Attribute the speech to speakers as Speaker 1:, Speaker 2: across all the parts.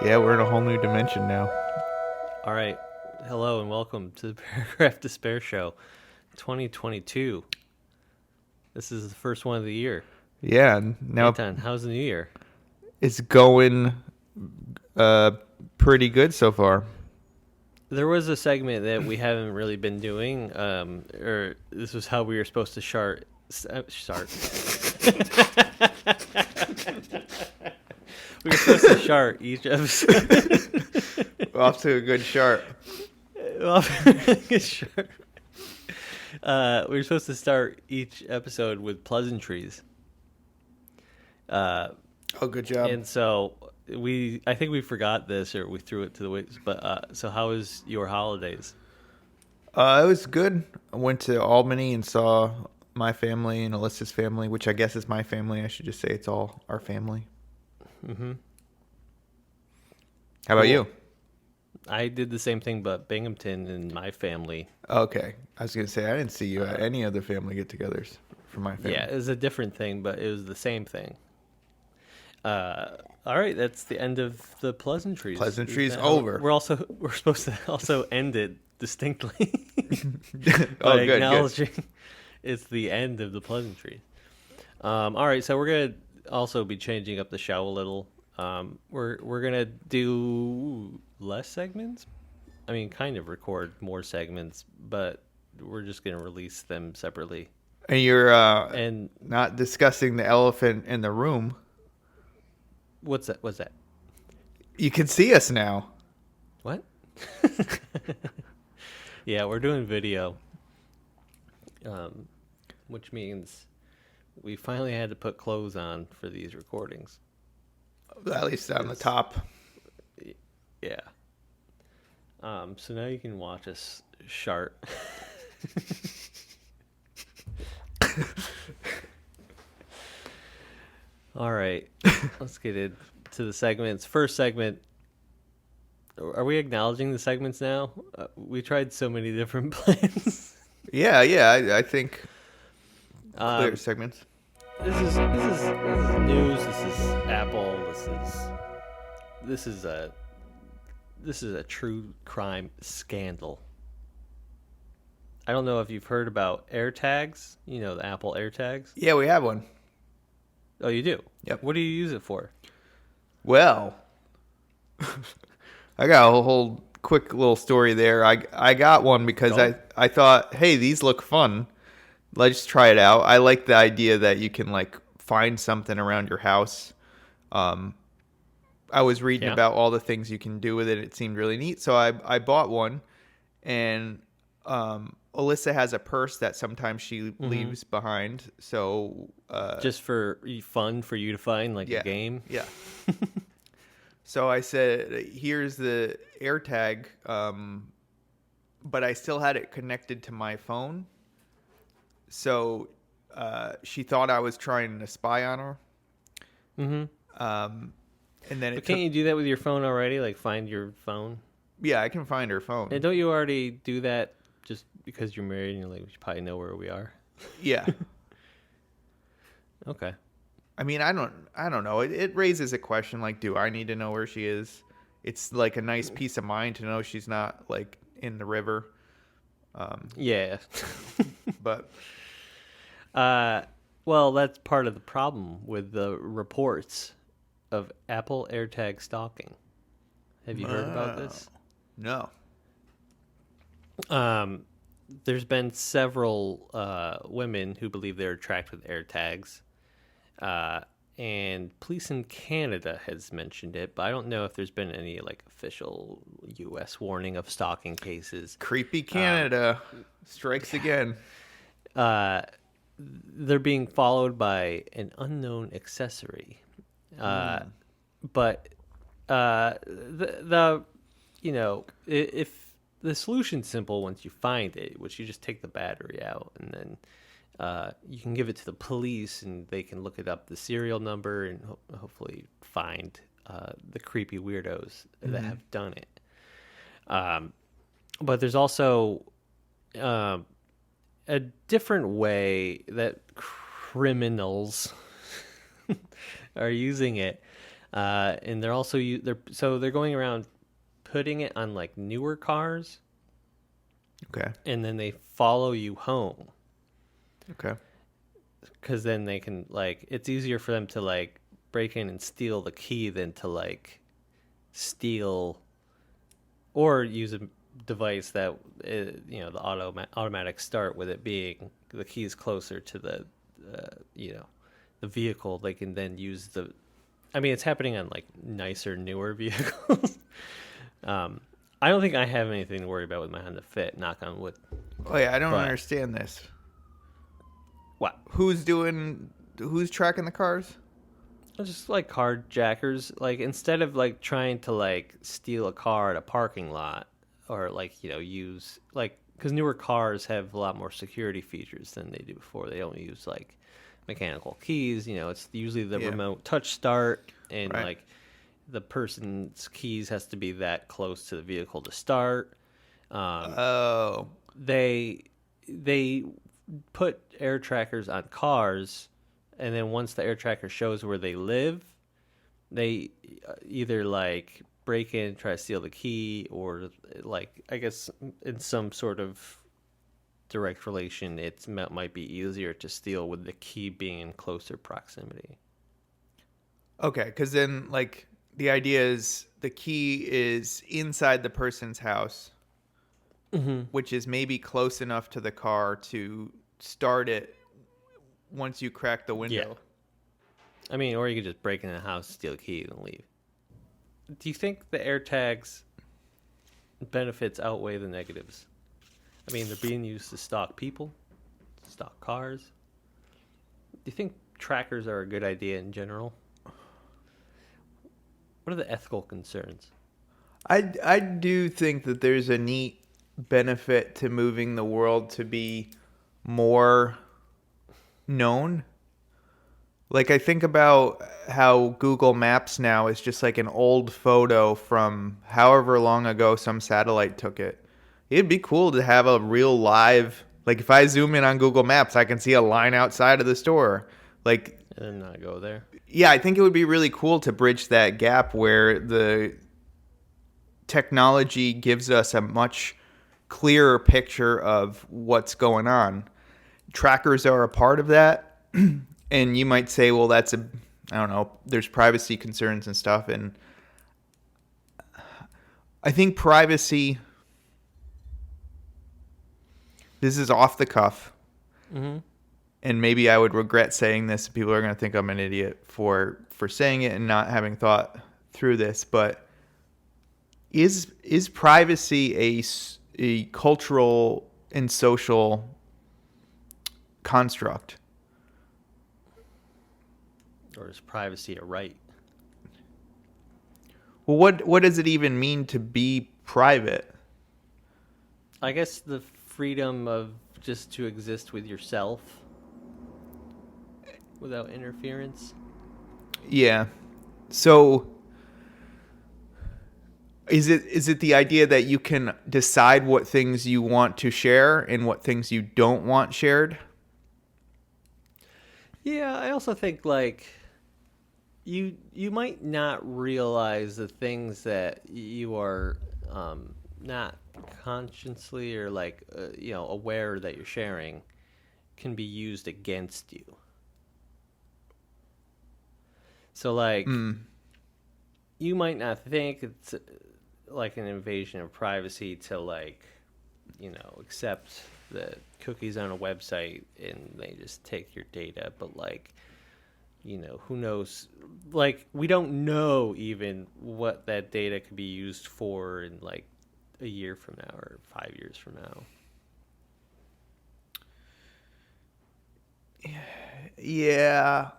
Speaker 1: Yeah, we're in a whole new dimension now.
Speaker 2: All right. Hello and welcome to the Paragraph Despair Show 2022. This is the first one of the year.
Speaker 1: Yeah, and now
Speaker 2: Anton, how's the new year?
Speaker 1: it's going uh pretty good so far.
Speaker 2: There was a segment that we haven't really been doing, or this was how we were supposed to start. We were supposed to start each episode.
Speaker 1: We're off to a good start.
Speaker 2: Sure. We were supposed to start each episode with pleasantries.
Speaker 1: Oh, good job.
Speaker 2: And so I think we forgot this or we threw it to the winds. But so how was your holidays?
Speaker 1: It was good. I went to Albany and saw my family and Alyssa's family, which I guess is my family. I should just say it's all our family.
Speaker 2: Mm-hmm.
Speaker 1: How about you?
Speaker 2: I did the same thing, but Binghamton and my family.
Speaker 1: Okay. I was going to say, I didn't see you at any other family get-togethers for my family.
Speaker 2: Yeah, it was a different thing, but it was the same thing. All right, that's the end of the pleasantries.
Speaker 1: Pleasantries over.
Speaker 2: We're supposed to also end it distinctly
Speaker 1: Oh,
Speaker 2: by acknowledging
Speaker 1: good.
Speaker 2: it's the end of the pleasantries. All right, so we're gonna also be changing up the show a little. We're gonna do less segments. I mean, kind of record more segments, but we're just gonna release them separately.
Speaker 1: And you're
Speaker 2: And
Speaker 1: not discussing the elephant in the room.
Speaker 2: what's that? What's that?
Speaker 1: You can see us now.
Speaker 2: What? Yeah, we're doing video, which means we finally had to put clothes on for these recordings.
Speaker 1: At least on the top.
Speaker 2: Yeah. So now you can watch us shart. All right, let's get into the segments. First segment. Are we acknowledging the segments now? We tried so many different plans.
Speaker 1: Yeah, I think clear segments.
Speaker 2: This is news. This is Apple. This is a true crime scandal. I don't know if you've heard about AirTags. You know, the Apple AirTags.
Speaker 1: Yeah, we have one.
Speaker 2: Oh, you do?
Speaker 1: Yep.
Speaker 2: What do you use it for?
Speaker 1: Well, I got a whole quick little story there. I got one because I thought, hey, these look fun. Let's try it out. I like the idea that you can like find something around your house. I was reading about all the things you can do with it. It seemed really neat. So I bought one, and Alyssa has a purse that sometimes she leaves behind. So
Speaker 2: just for fun for you to find, like a game?
Speaker 1: Yeah. So I said, here's the AirTag, but I still had it connected to my phone. So she thought I was trying to spy on her. Mm-hmm. And then
Speaker 2: can't you do that with your phone already? Like find your phone?
Speaker 1: Yeah, I can find her phone.
Speaker 2: And don't you already do that just because you're married and you're like, we should probably know where we are?
Speaker 1: Yeah.
Speaker 2: Okay.
Speaker 1: I mean, I don't know. It raises a question like, do I need to know where she is? It's like a nice peace of mind to know she's not like in the river.
Speaker 2: Yeah.
Speaker 1: But
Speaker 2: well, that's part of the problem with the reports of Apple AirTag stalking. Have you heard about this?
Speaker 1: No.
Speaker 2: There's been several women who believe they're tracked with AirTags. And police in Canada has mentioned it, but I don't know if there's been any like official U.S. warning of stalking cases.
Speaker 1: Creepy Canada strikes again.
Speaker 2: They're being followed by an unknown accessory. But if the solution's simple once you find it, which you just take the battery out and then you can give it to the police and they can look it up the serial number and hopefully find the creepy weirdos that have done it. But there's also a different way that criminals are using it. And they're going around putting it on like newer cars,
Speaker 1: Okay.
Speaker 2: and then they follow you home
Speaker 1: Okay.
Speaker 2: because then they can like it's easier for them to like break in and steal the key than to like steal or use a device that the automatic start with it being the keys closer to the the vehicle. They can then use the. I mean, it's happening on like nicer, newer vehicles. I don't think I have anything to worry about with my Honda Fit. Knock on wood.
Speaker 1: Oh yeah, I don't
Speaker 2: But
Speaker 1: understand this.
Speaker 2: what?
Speaker 1: Who's tracking the cars?
Speaker 2: Just like carjackers, like instead of like trying to like steal a car at a parking lot or like use like because newer cars have a lot more security features than they do before. They don't use like mechanical keys. It's usually the
Speaker 1: Yeah.
Speaker 2: remote touch start and
Speaker 1: Right.
Speaker 2: like the person's keys has to be that close to the vehicle to start.
Speaker 1: Oh.
Speaker 2: They put air trackers on cars, and then once the air tracker shows where they live, they either like break in, try to steal the key, or like I guess in some sort of direct relation, might be easier to steal with the key being in closer proximity.
Speaker 1: Okay, because then like the idea is the key is inside the person's house, which is maybe close enough to the car to start it once you crack the window.
Speaker 2: I mean, or you could just break into the house, steal the key, and leave. Do you think the AirTags benefits outweigh the negatives? I mean, they're being used to stalk people, stalk cars. Do you think trackers are a good idea in general? What are the ethical concerns?
Speaker 1: I do think that there's a neat benefit to moving the world to be more known. Like I think about how Google Maps now is just like an old photo from however long ago some satellite took it. It'd be cool to have a real live, like if I zoom in on Google Maps, I can see a line outside of the store. Like,
Speaker 2: And then not go there.
Speaker 1: yeah, I think it would be really cool to bridge that gap where the technology gives us a much clearer picture of what's going on. Trackers are a part of that. And you might say, well, I don't know, there's privacy concerns and stuff. And I think privacy, this is off the cuff.
Speaker 2: Mm-hmm.
Speaker 1: And maybe I would regret saying this. People are going to think I'm an idiot for saying it and not having thought through this. But is privacy a cultural and social construct?
Speaker 2: Or is privacy a right?
Speaker 1: Well, what does it even mean to be private?
Speaker 2: I guess the freedom of just to exist with yourself without interference.
Speaker 1: Yeah. So is it the idea that you can decide what things you want to share and what things you don't want shared?
Speaker 2: Yeah, I also think like you might not realize the things that you are not consciously or like aware that you're sharing can be used against you. So like you might not think it's like an invasion of privacy to like accept the cookies on a website and they just take your data, but like who knows, like we don't know even what that data could be used for in like a year from now or 5 years from now.
Speaker 1: Yeah.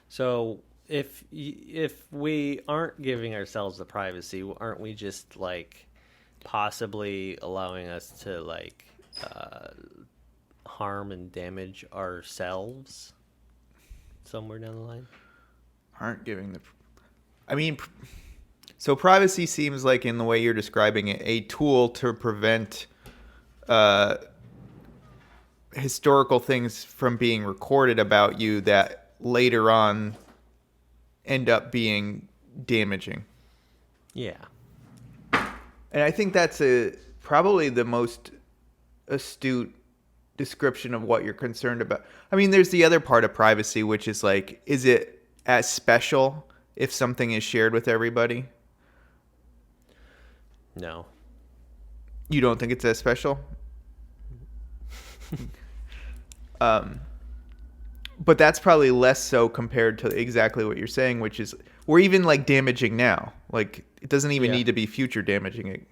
Speaker 2: So if we aren't giving ourselves the privacy, aren't we just like possibly allowing us to like harm and damage ourselves somewhere down the line?
Speaker 1: Aren't giving the... I mean, so privacy seems like, in the way you're describing it, a tool to prevent historical things from being recorded about you that later on end up being damaging.
Speaker 2: Yeah.
Speaker 1: And I think that's probably the most astute description of what you're concerned about. I mean, there's the other part of privacy, which is like, is it as special if something is shared with everybody?
Speaker 2: No.
Speaker 1: You don't think it's as special? But that's probably less so compared to exactly what you're saying, which is we're even like damaging now. Like it doesn't even need to be future damaging.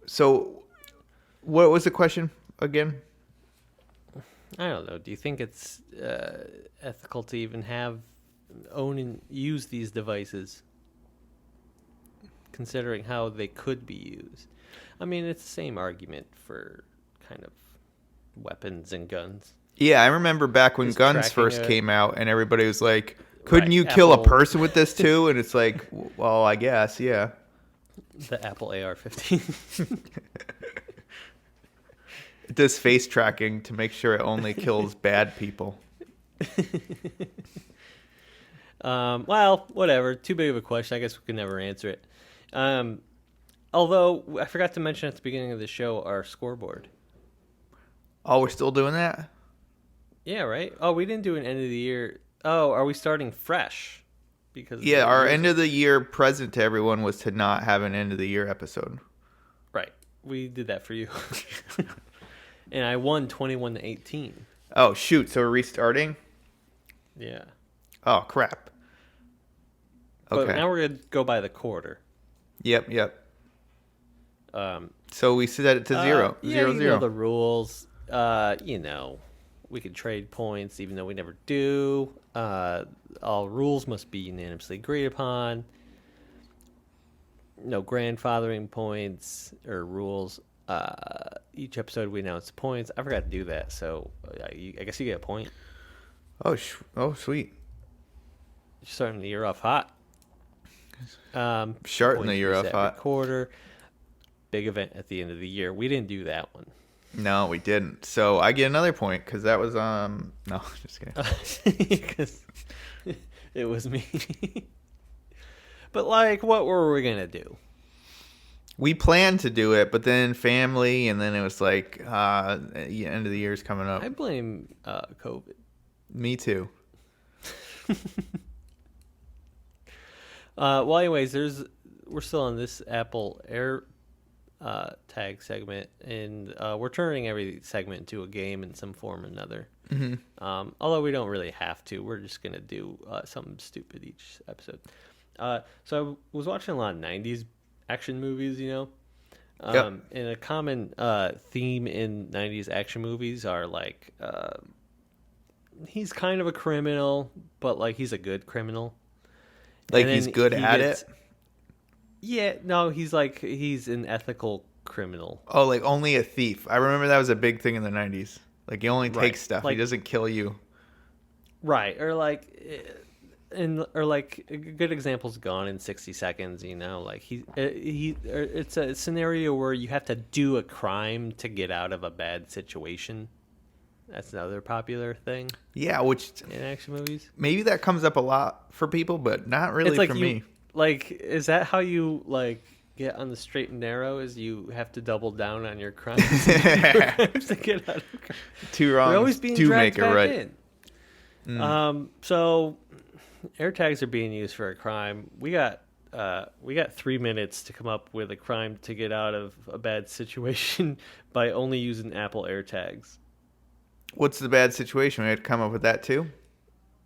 Speaker 1: So what was the question again?
Speaker 2: I don't know. Do you think it's ethical to even own and use these devices, considering how they could be used? I mean, it's the same argument for kind of weapons and guns.
Speaker 1: Yeah, I remember back when
Speaker 2: Just
Speaker 1: guns first
Speaker 2: tracking
Speaker 1: came out, and everybody was like, "Couldn't
Speaker 2: Right,
Speaker 1: you kill a
Speaker 2: Apple.
Speaker 1: person with this too?" And it's like, well, I guess, yeah.
Speaker 2: The Apple AR-15.
Speaker 1: It does face tracking to make sure it only kills bad people.
Speaker 2: Well, whatever. Too big of a question. I guess we could never answer it. Although, I forgot to mention at the beginning of the show our scoreboard.
Speaker 1: Oh, we're still doing that?
Speaker 2: Yeah, right? Oh, we didn't do an end of the year. Oh, are we starting fresh? Because
Speaker 1: Yeah, our end of the year present to everyone was to not have an end of the year episode.
Speaker 2: Right. We did that for you. And I won 21-18.
Speaker 1: Oh, shoot. So we're restarting?
Speaker 2: Yeah.
Speaker 1: Oh, crap. Okay.
Speaker 2: But now we're going to go by the quarter.
Speaker 1: Yep. So we set it to zero.
Speaker 2: Yeah,
Speaker 1: Zero,
Speaker 2: you
Speaker 1: zero.
Speaker 2: know the rules. We can trade points even though we never do. All rules must be unanimously agreed upon. No grandfathering points or rules. Each episode we announce points. I forgot to do that, so I guess you get a point.
Speaker 1: Oh, sweet.
Speaker 2: You're starting the year off hot.
Speaker 1: Starting the year off hot.
Speaker 2: Quarter. Big event at the end of the year. We didn't do that one.
Speaker 1: No, we didn't. So I get another point because that was no, just kidding.
Speaker 2: Because it was me. But like, what were we gonna do?
Speaker 1: We planned to do it, but then family, and then it was like end of the year's coming up.
Speaker 2: I blame COVID.
Speaker 1: Me too.
Speaker 2: Well, anyways, we're still on this Apple AirTag segment, and we're turning every segment into a game in some form or another. Mm-hmm. Although we don't really have to, we're just gonna do something stupid each episode. So I was watching a lot of '90s action movies, and a common theme in '90s action movies are like he's kind of a criminal, but like he's a good criminal.
Speaker 1: Like he's good at it?
Speaker 2: Yeah, no, he's an ethical criminal.
Speaker 1: Oh, like only a thief. I remember that was a big thing in the 90s. Like he only takes stuff. He doesn't kill you.
Speaker 2: Right, or a good example's Gone in 60 Seconds, like it's a scenario where you have to do a crime to get out of a bad situation. That's another popular thing.
Speaker 1: Yeah, which
Speaker 2: in action movies.
Speaker 1: Maybe that comes up a lot for people, but not really for me.
Speaker 2: Like, is that how you get on the straight and narrow? Is you have to double down on your crimes to get out of crime?
Speaker 1: Two wrongs
Speaker 2: We're always being
Speaker 1: do
Speaker 2: dragged
Speaker 1: make it
Speaker 2: back
Speaker 1: right.
Speaker 2: in. So AirTags are being used for a crime. We got 3 minutes to come up with a crime to get out of a bad situation by only using Apple AirTags.
Speaker 1: What's the bad situation? We had to come up with that too?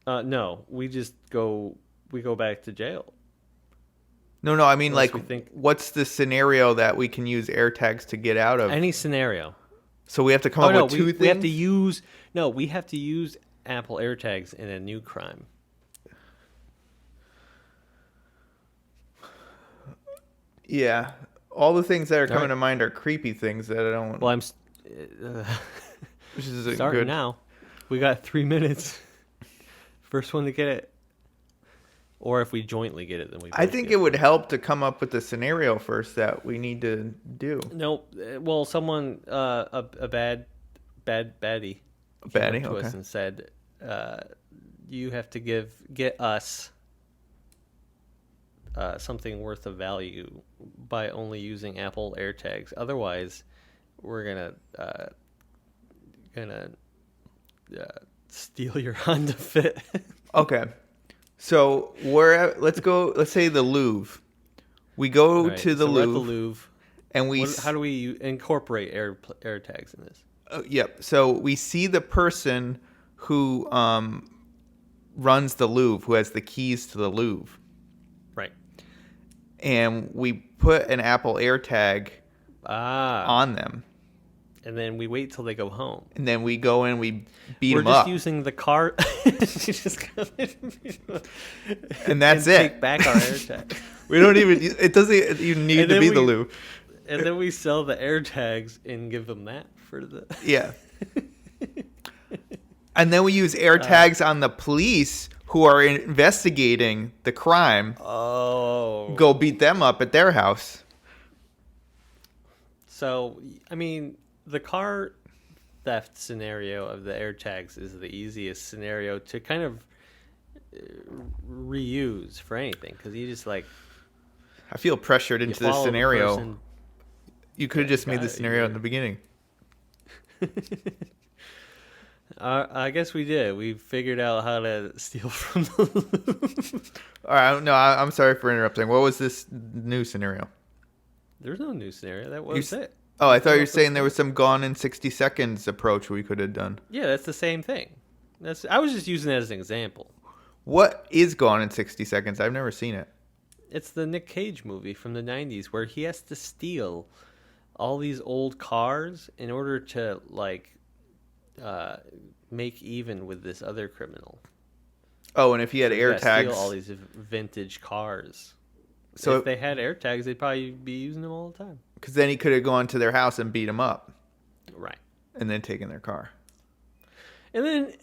Speaker 2: No, we just go back to jail.
Speaker 1: No, I mean
Speaker 2: Unless
Speaker 1: what's the scenario that we can use AirTags to get out of?
Speaker 2: Any scenario.
Speaker 1: So we have to come up with two things?
Speaker 2: We have to use Apple AirTags in a new crime.
Speaker 1: Yeah. All the things that are coming to mind are creepy things that I don't...
Speaker 2: Well, I'm...
Speaker 1: which is
Speaker 2: starting
Speaker 1: good.
Speaker 2: Now. We got 3 minutes. First one to get it. Or if we jointly get it, then we...
Speaker 1: I think it would help to come up with the scenario first that we need to do.
Speaker 2: No, well, someone... a bad baddie. came up
Speaker 1: Baddie,
Speaker 2: to
Speaker 1: okay.
Speaker 2: us and said, "You have to get us something worth of value by only using Apple AirTags. Otherwise, we're gonna steal your Honda Fit."
Speaker 1: Okay. So let's say the Louvre. We
Speaker 2: All
Speaker 1: go to
Speaker 2: right,
Speaker 1: the
Speaker 2: so we're at the
Speaker 1: Louvre
Speaker 2: Louvre.
Speaker 1: and
Speaker 2: How do we incorporate AirTags in this?
Speaker 1: yep. So we see the person who runs the Louvre, who has the keys to the Louvre,
Speaker 2: Right.
Speaker 1: and we put an Apple AirTag
Speaker 2: Ah,
Speaker 1: on them,
Speaker 2: and then we wait till they go home.
Speaker 1: and then we go in, we beat
Speaker 2: We're
Speaker 1: them
Speaker 2: just
Speaker 1: up,
Speaker 2: using the car. You just go
Speaker 1: and that's
Speaker 2: and
Speaker 1: it.
Speaker 2: take back our AirTag.
Speaker 1: We don't even. It doesn't even need
Speaker 2: And
Speaker 1: to
Speaker 2: then
Speaker 1: be the
Speaker 2: we-
Speaker 1: Louvre.
Speaker 2: And then we sell the AirTags and give them that for the.
Speaker 1: Yeah. And then we use AirTags on the police who are investigating the crime.
Speaker 2: Oh.
Speaker 1: Go beat them up at their house.
Speaker 2: So, I mean, the car theft scenario of the AirTags is the easiest scenario to kind of reuse for anything, because you just like
Speaker 1: I feel pressured
Speaker 2: you
Speaker 1: into this
Speaker 2: follow the
Speaker 1: scenario.
Speaker 2: person.
Speaker 1: You could have just made
Speaker 2: got
Speaker 1: the
Speaker 2: it,
Speaker 1: scenario in
Speaker 2: you're-
Speaker 1: the beginning.
Speaker 2: I guess we did. We figured out how to steal from the.
Speaker 1: All right. No, I'm sorry for interrupting. What was this new scenario?
Speaker 2: There's no new scenario. That was it.
Speaker 1: Oh, I thought you
Speaker 2: came
Speaker 1: were
Speaker 2: up
Speaker 1: saying
Speaker 2: with
Speaker 1: there was some gone in 60 seconds approach we could have done.
Speaker 2: Yeah, that's the same thing. I was just using that as an example.
Speaker 1: What is Gone in 60 Seconds? I've never seen it.
Speaker 2: It's the Nick Cage movie from the 90s where he has to steal all these old cars in order to like make even with this other criminal.
Speaker 1: Oh, and if he had
Speaker 2: So he's gotta
Speaker 1: AirTags.
Speaker 2: steal all these vintage cars.
Speaker 1: So
Speaker 2: if they had AirTags, they'd probably be using them all the time.
Speaker 1: Because then he could have gone to their house and beat them up
Speaker 2: Right.
Speaker 1: and then taken their car.
Speaker 2: And then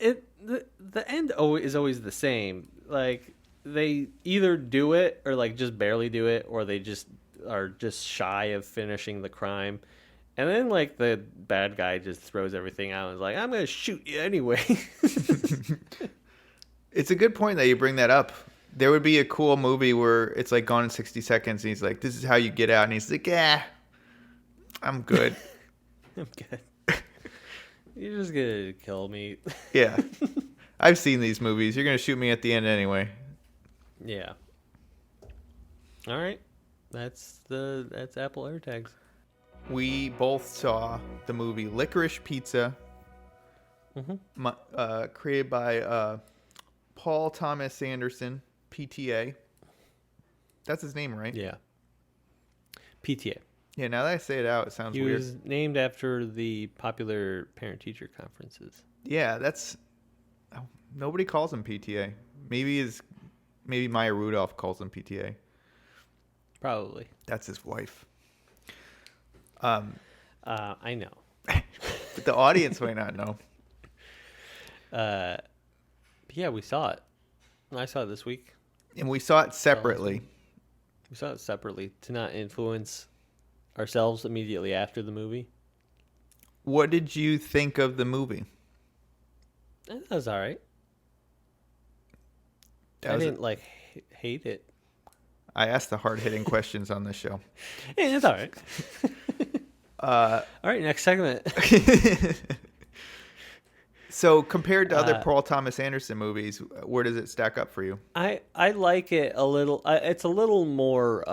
Speaker 2: the end is always the same. Like they either do it or like just barely do it, or they just are just shy of finishing the crime. And then like the bad guy just throws everything out and is like, "I'm gonna shoot you anyway."
Speaker 1: It's a good point that you bring that up. There would be a cool movie where it's like Gone in 60 Seconds and he's like, "This is how you get out." And he's like, "Yeah, I'm good."
Speaker 2: I'm good. You're just gonna kill me.
Speaker 1: Yeah. I've seen these movies. You're going to shoot me at the end anyway.
Speaker 2: Yeah. All right. That's Apple AirTags.
Speaker 1: We both saw the movie Licorice Pizza, created by Paul Thomas Anderson, PTA. That's his name, right?
Speaker 2: Yeah. PTA.
Speaker 1: Yeah, now that I say it out, it sounds
Speaker 2: He
Speaker 1: weird.
Speaker 2: was named after the popular parent-teacher conferences.
Speaker 1: Yeah, nobody calls him PTA. Maybe Maya Rudolph calls him PTA.
Speaker 2: Probably.
Speaker 1: That's his wife.
Speaker 2: I know.
Speaker 1: But the audience might not know.
Speaker 2: But yeah, we saw it. I saw it this week.
Speaker 1: And we saw it separately.
Speaker 2: We saw it separately to not influence ourselves immediately after the movie.
Speaker 1: What did you think of the movie?
Speaker 2: That was all right.
Speaker 1: That
Speaker 2: I
Speaker 1: was
Speaker 2: didn't like hate it.
Speaker 1: I asked the hard-hitting questions on this show.
Speaker 2: Yeah, it's all right. All right, next segment.
Speaker 1: So compared to other Paul Thomas Anderson movies, where does it stack up for you?
Speaker 2: I like it a little. It's a little more.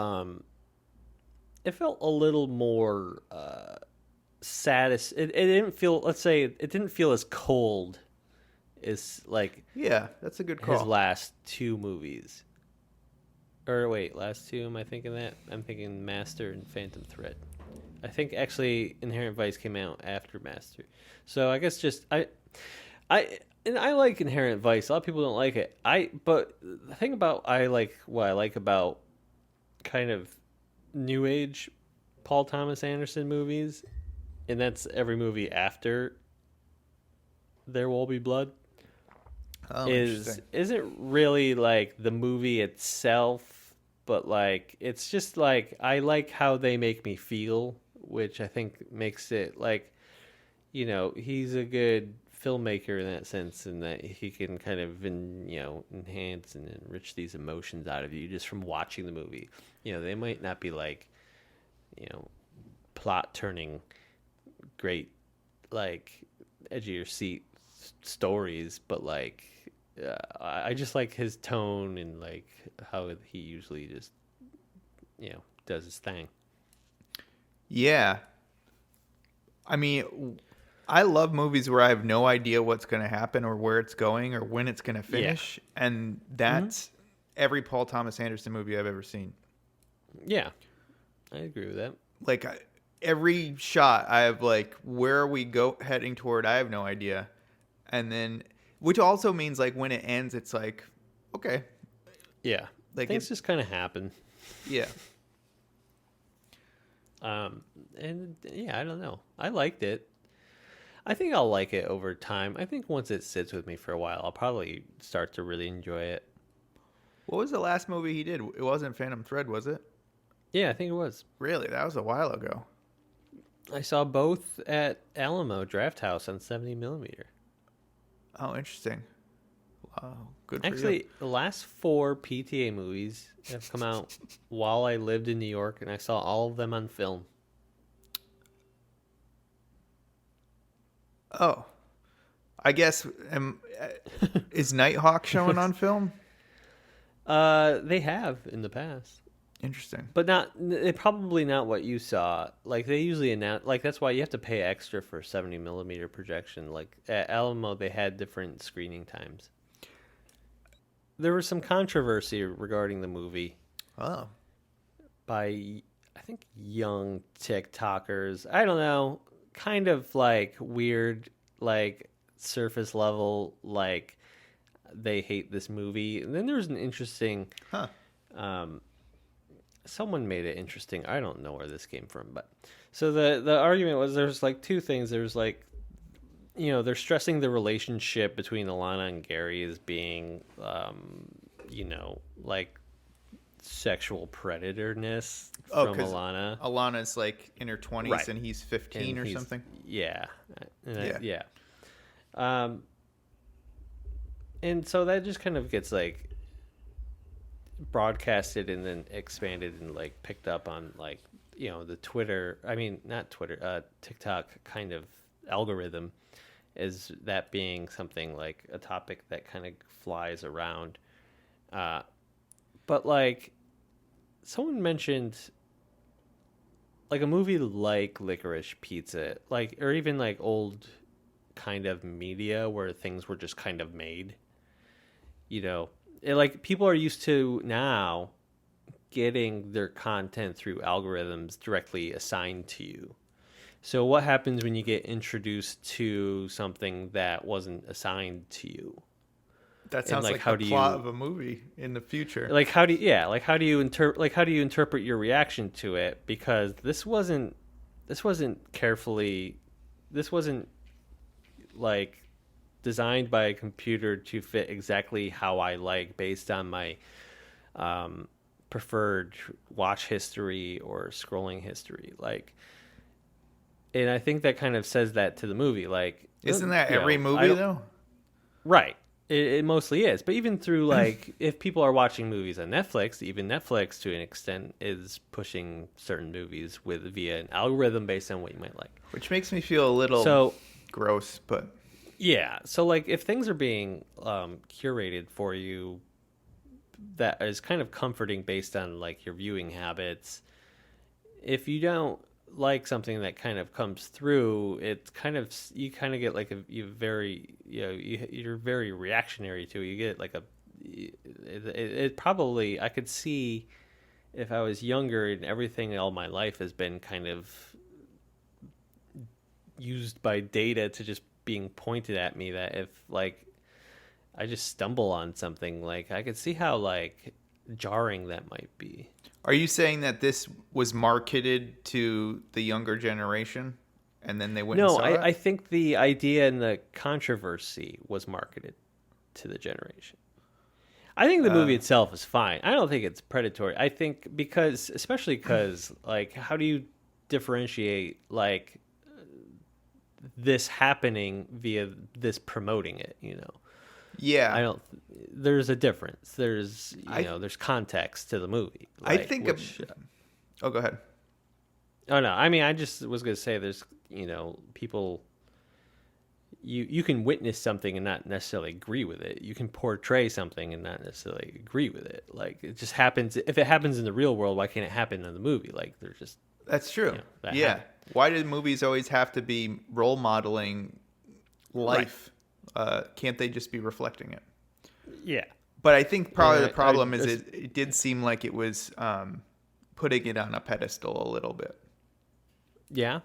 Speaker 2: It felt a little more It didn't feel. Let's say it didn't feel as cold as like
Speaker 1: Yeah, that's a good call.
Speaker 2: his last two movies. Or wait, last two? Am I thinking that? I'm thinking Master and Phantom Thread. I think actually Inherent Vice came out after Master. So I guess just I like Inherent Vice. A lot of people don't like it. But the thing about what I like about kind of new age Paul Thomas Anderson movies, and that's every movie after There Will Be Blood, isn't really like the movie itself, but like it's just like I like how they make me feel, which I think makes it like, he's a good filmmaker in that sense, in that he can kind of enhance and enrich these emotions out of you just from watching the movie. They might not be like, plot turning, great, like edge of your seat stories, but like I just like his tone and like how he usually just does his thing.
Speaker 1: Yeah. I mean, I love movies where I have no idea what's going to happen or where it's going or when it's going to finish. Yeah. And that's every Paul Thomas Anderson movie I've ever seen.
Speaker 2: Yeah, I agree with that.
Speaker 1: Like every shot, I have like, where are we heading toward? I have no idea. And then, which also means like when it ends, it's like, okay.
Speaker 2: Yeah, like things just kind of happen.
Speaker 1: Yeah.
Speaker 2: And yeah, I don't know. I liked it. I think I'll like it over time. I think once it sits with me for a while, I'll probably start to really enjoy it.
Speaker 1: What was the last movie he did? It wasn't Phantom Thread, was it?
Speaker 2: Yeah, I think it was.
Speaker 1: Really? That was a while ago.
Speaker 2: I saw both at Alamo Drafthouse on 70mm.
Speaker 1: Oh, interesting. Wow, good for you.
Speaker 2: Actually, the last 4 PTA movies have come out while I lived in New York, and I saw all of them on film.
Speaker 1: Oh. I guess, is Nighthawk showing on film?
Speaker 2: They have in the past.
Speaker 1: Interesting.
Speaker 2: But probably not what you saw. Like, they usually announce, like, that's why you have to pay extra for 70mm projection. Like, at Alamo, they had different screening times. There was some controversy regarding the movie.
Speaker 1: Oh.
Speaker 2: By, I think, young TikTokers. I don't know. Kind of, like, weird, like, surface level, like, they hate this movie. And then there was an interesting... someone made it interesting. I don't know where this came from, but so the argument was there's like 2 things. There's like, they're stressing the relationship between Alana and Gary as being, like sexual predatorness from Alana.
Speaker 1: Alana's like in her 20s, right, and he's 15 or something.
Speaker 2: Yeah. Yeah. And so that just kind of gets like broadcasted and then expanded and like picked up on like the TikTok kind of algorithm, is that being something like a topic that kind of flies around. But like someone mentioned like a movie like Licorice Pizza, like, or even like old kind of media where things were just kind of made, like people are used to now getting their content through algorithms directly assigned to you. So what happens when you get introduced to something that wasn't assigned to you?
Speaker 1: That sounds like the plot of a movie in the future.
Speaker 2: Like how do you interpret your reaction to it? Because this wasn't like designed by a computer to fit exactly how I like based on my preferred watch history or scrolling history. Like, and I think that kind of says that to the movie. Like,
Speaker 1: isn't that every movie though?
Speaker 2: Right. It mostly is. But even through like, if people are watching movies on Netflix, even Netflix to an extent is pushing certain movies via an algorithm based on what you might like.
Speaker 1: Which makes me feel a little gross, but...
Speaker 2: Yeah, so like if things are being curated for you, that is kind of comforting based on like your viewing habits. If you don't like something that kind of comes through, it's kind of, you kind of get like you're very reactionary to it. You get like it probably, I could see if I was younger and everything all my life has been kind of used by data to just being pointed at me, that if like I just stumble on something, like I could see how like jarring that might be.
Speaker 1: Are you saying that this was marketed to the younger generation and then they went and saw it?
Speaker 2: I think the idea and the controversy was marketed to the generation. I think the movie itself is fine. I don't think it's predatory. I think especially because like, how do you differentiate like this happening via this promoting it.
Speaker 1: Yeah.
Speaker 2: I don't. There's a difference. There's
Speaker 1: I
Speaker 2: there's context to the movie.
Speaker 1: I
Speaker 2: Like
Speaker 1: think
Speaker 2: which.
Speaker 1: oh, go ahead.
Speaker 2: Oh no, I mean I just was gonna say there's people. You can witness something and not necessarily agree with it. You can portray something and not necessarily agree with it. Like it just happens. If it happens in the real world, why can't it happen in the movie? Like they're just
Speaker 1: That's true.
Speaker 2: that
Speaker 1: Yeah.
Speaker 2: happen.
Speaker 1: Why do movies always have to be role modeling life? Can't they just be reflecting it?
Speaker 2: Yeah.
Speaker 1: But I think probably the
Speaker 2: I
Speaker 1: problem is it did seem like it was putting it on a pedestal a little bit.
Speaker 2: Yeah.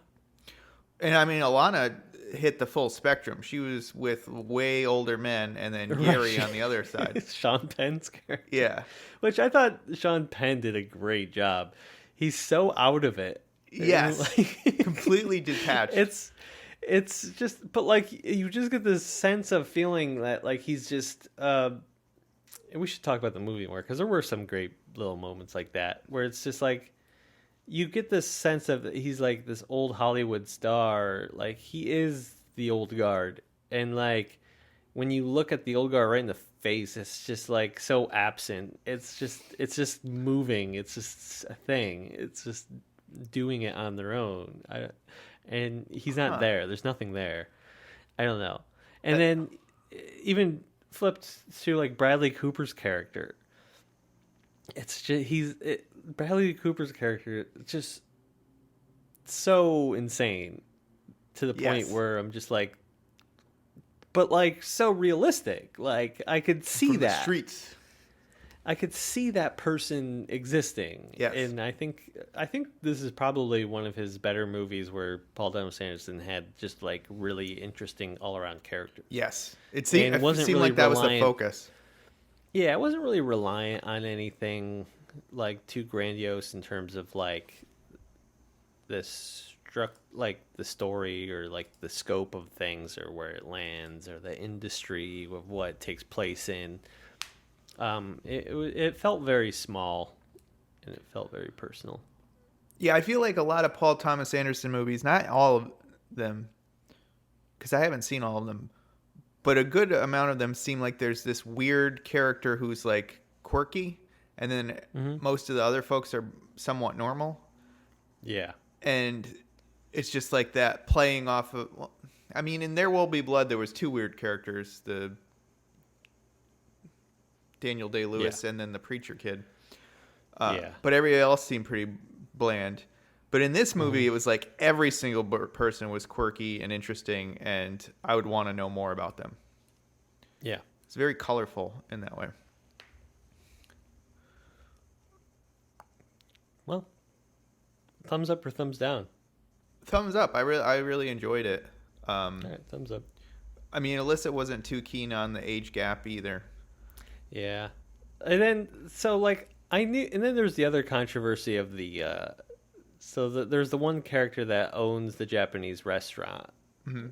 Speaker 1: And I mean, Alana hit the full spectrum. She was with way older men, and then Gary on the other side.
Speaker 2: Sean Penn's character.
Speaker 1: Yeah.
Speaker 2: Which I thought Sean Penn did a great job. He's so out of it.
Speaker 1: Yes.
Speaker 2: Like,
Speaker 1: Completely detached.
Speaker 2: It's just, but like you just get this sense of feeling that like he's just. We should talk about the movie more because there were some great little moments like that where it's just like you get this sense of he's like this old Hollywood star, like he is the old guard, and like when you look at the old guard right in the face, it's just like so absent. It's just moving. It's just a thing. It's just doing it on their own. And he's not there. There's nothing there. I don't know. And then even flipped to like Bradley Cooper's character. It's just Bradley Cooper's character is just so insane to the point where I'm just like, but like so realistic. Like I could see
Speaker 1: From
Speaker 2: that
Speaker 1: the streets.
Speaker 2: I could see that person existing.
Speaker 1: Yes.
Speaker 2: And I think this is probably one of his better movies where Paul Thomas Anderson had just like really interesting all around characters.
Speaker 1: Yes. It seemed
Speaker 2: really
Speaker 1: like that was the
Speaker 2: reliant-
Speaker 1: focus.
Speaker 2: Yeah, it wasn't really reliant on anything like too grandiose in terms of like like the story or like the scope of things or where it lands or the industry of what takes place in. It felt very small and it felt very personal.
Speaker 1: Yeah, I feel like a lot of Paul Thomas Anderson movies, not all of them, because I haven't seen all of them, but a good amount of them seem like there's this weird character who's like quirky, and then most of the other folks are somewhat normal.
Speaker 2: Yeah.
Speaker 1: And it's just like that playing off of, well, I mean, in There Will Be Blood, there was two weird characters, the Daniel Day-Lewis and then the preacher kid. But everybody else seemed pretty bland. But in this movie, it was like every single person was quirky and interesting, and I would want to know more about them.
Speaker 2: Yeah.
Speaker 1: It's very colorful in that way.
Speaker 2: Well, thumbs up or thumbs down?
Speaker 1: Thumbs up. I really enjoyed it.
Speaker 2: All right, thumbs up.
Speaker 1: I mean, Alyssa wasn't too keen on the age gap either.
Speaker 2: Yeah. And then, so like, I knew, and then there's the other controversy of the, there's the one character that owns the Japanese restaurant. Mm-hmm.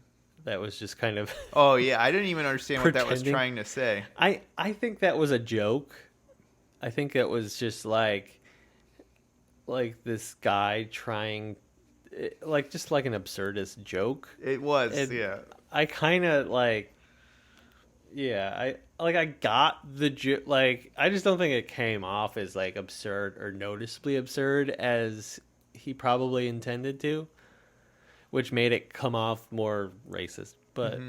Speaker 2: That was just kind of.
Speaker 1: Oh, yeah. I didn't even understand what that was trying to say.
Speaker 2: I think that was a joke. I think it was just like this guy trying, like, just like an absurdist joke.
Speaker 1: It was,
Speaker 2: and
Speaker 1: yeah.
Speaker 2: I kind of like, I got the joke. Like, I just don't think it came off as like absurd or noticeably absurd as he probably intended to, which made it come off more racist. But,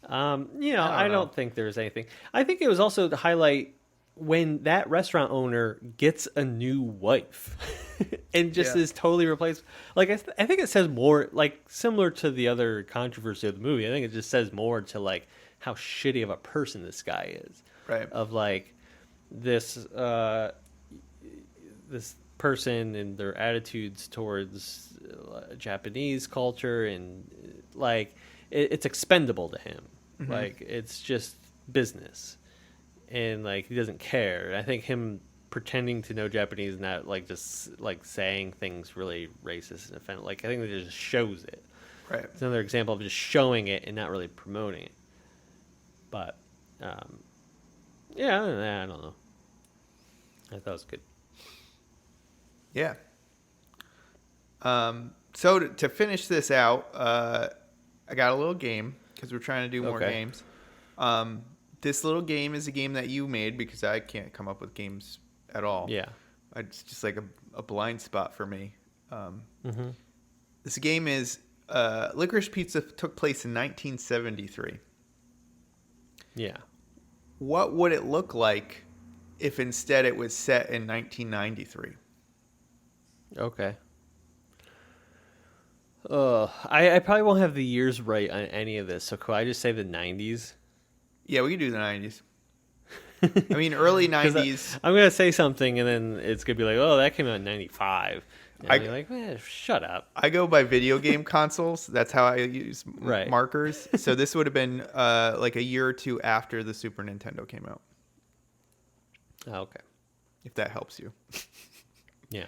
Speaker 2: I don't think there's anything. I think it was also to highlight when that restaurant owner gets a new wife and just is totally replaced. Like, I think it says more, like, similar to the other controversy of the movie. I think it just says more to, like, how shitty of a person this guy is.
Speaker 1: Right.
Speaker 2: Of, like, this person and their attitudes towards Japanese culture, and, like, it's expendable to him. Mm-hmm. Like, it's just business. And like he doesn't care. I think him pretending to know Japanese and not like just like saying things really racist and offensive. Like I think it just shows it.
Speaker 1: Right.
Speaker 2: It's another example of just showing it and not really promoting it. But I don't know. I thought it was good.
Speaker 1: Yeah. So to finish this out, I got a little game because we're trying to do more
Speaker 2: Okay.
Speaker 1: games. This little game is a game that you made because I can't come up with games at all.
Speaker 2: Yeah.
Speaker 1: It's just like a blind spot for me.
Speaker 2: Mm-hmm.
Speaker 1: This game is Licorice Pizza took place in 1973.
Speaker 2: Yeah.
Speaker 1: What would it look like if instead it was set in 1993?
Speaker 2: Okay. I probably won't have the years right on any of this, so could I just say the 90s?
Speaker 1: Yeah, we can do the 90s. I mean, early 90s.
Speaker 2: I'm going to say something, and then it's going to be like, oh, that came out in 95. And you're like, man, shut up.
Speaker 1: I go by video game consoles. That's how I use
Speaker 2: Right.
Speaker 1: markers. So this would have been like a year or two after the Super Nintendo came out,
Speaker 2: Okay.
Speaker 1: if that helps you.
Speaker 2: Yeah.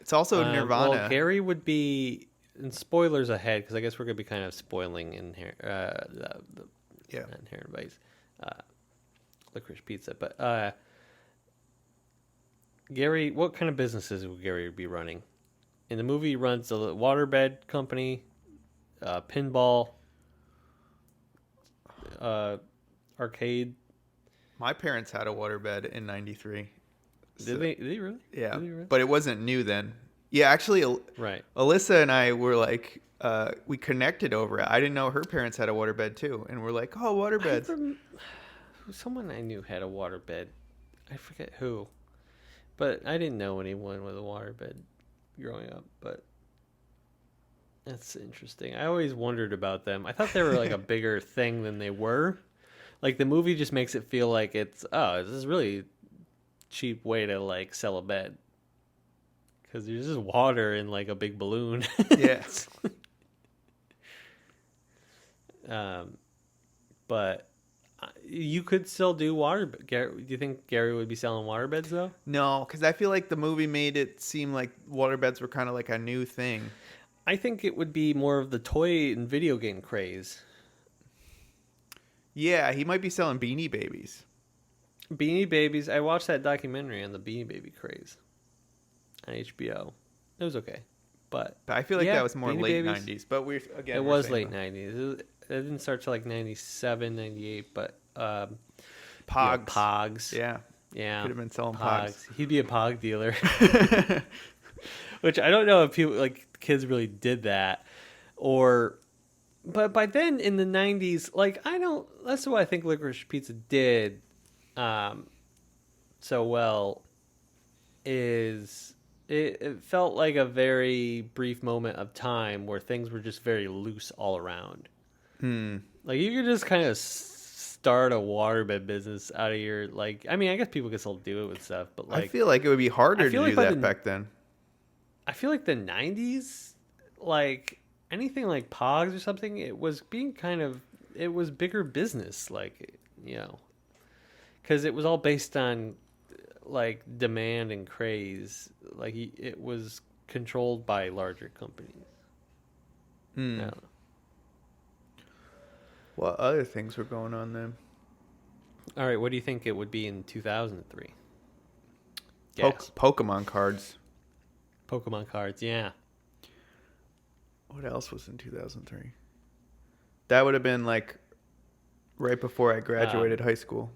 Speaker 1: It's also Nirvana.
Speaker 2: Well, Gary would be, and spoilers ahead, because I guess we're going to be kind of spoiling in here.
Speaker 1: Yeah.
Speaker 2: Not Inherent Vice. Licorice Pizza. But Gary, what kind of businesses would Gary be running? In the movie, he runs a waterbed company, pinball, arcade.
Speaker 1: My parents had a waterbed in 93.
Speaker 2: Did they really?
Speaker 1: Yeah.
Speaker 2: Did they really?
Speaker 1: But it wasn't new then. Yeah, actually,
Speaker 2: Right.
Speaker 1: Alyssa and I were like, we connected over it. I didn't know her parents had a waterbed too. And we're like, oh, waterbeds.
Speaker 2: Someone I knew had a waterbed. I forget who. But I didn't know anyone with a waterbed growing up. But that's interesting. I always wondered about them. I thought they were like a bigger thing than they were. Like the movie just makes it feel like it's, this is really cheap way to like sell a bed. Because there's just water in like a big balloon.
Speaker 1: Yes.
Speaker 2: But you could still do water. Do you think Gary would be selling waterbeds though?
Speaker 1: No, because I feel like the movie made it seem like waterbeds were kind of like a new thing.
Speaker 2: I think it would be more of the toy and video game craze.
Speaker 1: Yeah, he might be selling Beanie Babies.
Speaker 2: Beanie Babies. I watched that documentary on the Beanie Baby craze on HBO. It was okay, but
Speaker 1: But I feel like
Speaker 2: yeah,
Speaker 1: that was more
Speaker 2: Beanie
Speaker 1: late
Speaker 2: Babies.
Speaker 1: 90s. But
Speaker 2: It was late 90s. It didn't start till like 97, 98, but
Speaker 1: Pogs.
Speaker 2: Pogs.
Speaker 1: Yeah.
Speaker 2: Yeah.
Speaker 1: Could have been selling Pogs.
Speaker 2: He'd be a Pog dealer. Which I don't know if people like kids really did that but by then in the 90s, like that's what I think Licorice Pizza did so well is it felt like a very brief moment of time where things were just very loose all around. Like you could just kind of start a waterbed business out of your I guess people could still do it with stuff, but
Speaker 1: I feel like it would be harder to do that back then.
Speaker 2: I feel like the 90s, like anything like Pogs or something, it was bigger business, because it was all based on like demand and craze. Like it was controlled by larger companies. I don't know.
Speaker 1: What other things were going on then?
Speaker 2: All right, what do you think it would be in 2003?
Speaker 1: Pokemon cards.
Speaker 2: Pokemon cards, yeah.
Speaker 1: What else was in 2003? That would have been like right before I graduated high school.